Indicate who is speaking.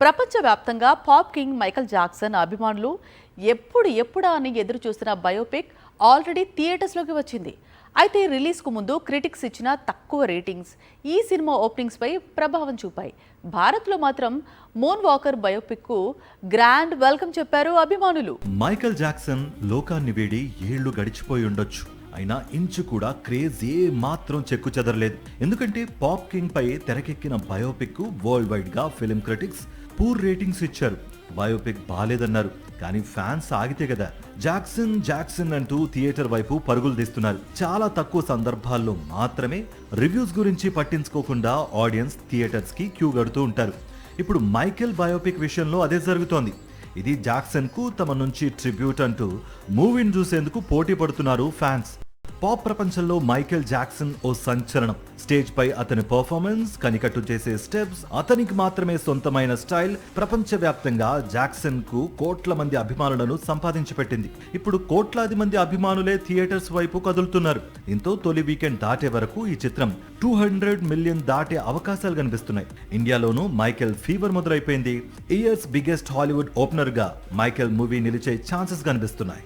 Speaker 1: ప్రపంచవ్యాప్తంగా pop king Michael Jackson అభిమానులు ఎప్పుడా అని ఎదురు చూస్తున్న బయోపిక్ ఆల్రెడీ థియేటర్స్లోకి వచ్చింది. అయితే రిలీజ్కు ముందు క్రిటిక్స్ ఇచ్చిన తక్కువ రేటింగ్స్ ఈ సినిమా ఓపెనింగ్స్పై ప్రభావం చూపాయి. భారత్లో మాత్రం మోన్ వాకర్ బయోపిక్కు గ్రాండ్ వెల్కమ్ చెప్పారు అభిమానులు.
Speaker 2: మైకేల్ జాక్సన్ లోకాన్ని వీడి ఏళ్లు గడిచిపోయి ఉండొచ్చు, అయినా ఇంచు కూడా క్రేజ్ ఏ మాత్రం చెక్కు చెదరలేదు. ఎందుకంటే పాప్ కింగ్ పై తెరకెక్కిన బయోపిక్ వరల్డ్ వైడ్ గా ఫిల్మ్ క్రిటిక్స్ పూర్ రేటింగ్స్ ఇచ్చారు. బయోపిక్ బాలేదన్నారు, కానీ ఫ్యాన్స్ ఆగితే కదా జాక్సన్ జాక్సన్ అంటూ థియేటర్ వైపు పరుగులు తీస్తున్నారు. చాలా తక్కువ సందర్భాల్లో మాత్రమే రివ్యూస్ గురించి పట్టించుకోకుండా ఆడియన్స్ థియేటర్స్ కి క్యూ కడుతూ ఉంటారు. ఇప్పుడు మైకేల్ బయోపిక్ విషయంలో అదే జరుగుతోంది. ఇది జాక్సన్ కు తమ నుంచి ట్రిబ్యూట్ అంటూ మూవీని చూసేందుకు పోటీ పడుతున్నారు ఫ్యాన్స్. పాప్ ప్రపంచంలో మైకేల్ జాక్సన్ ఓ సంచలనం. స్టేజ్ పై అతని పర్ఫార్మెన్స్, కనికట్టు చేసే స్టెప్స్, అతనికి మాత్రమే సొంతమైన స్టైల్ ప్రపంచవ్యాప్తంగా జాక్సన్ కు కోట్ల మంది అభిమానులను సంపాదించి పెట్టింది. ఇప్పుడు కోట్లాది మంది అభిమానులే థియేటర్స్ వైపు కదులుతున్నారు. దీంతో తొలి వీకెండ్ దాటే వరకు ఈ చిత్రం 200 మిలియన్ దాటే అవకాశాలు కనిపిస్తున్నాయి. ఇండియాలోనూ మైకేల్ ఫీవర్ మొదలైపోయింది. ఇయర్స్ బిగ్గెస్ట్ హాలీవుడ్ ఓపెనర్ గా మైకేల్ మూవీ నిలిచే ఛాన్సెస్ కనిపిస్తున్నాయి.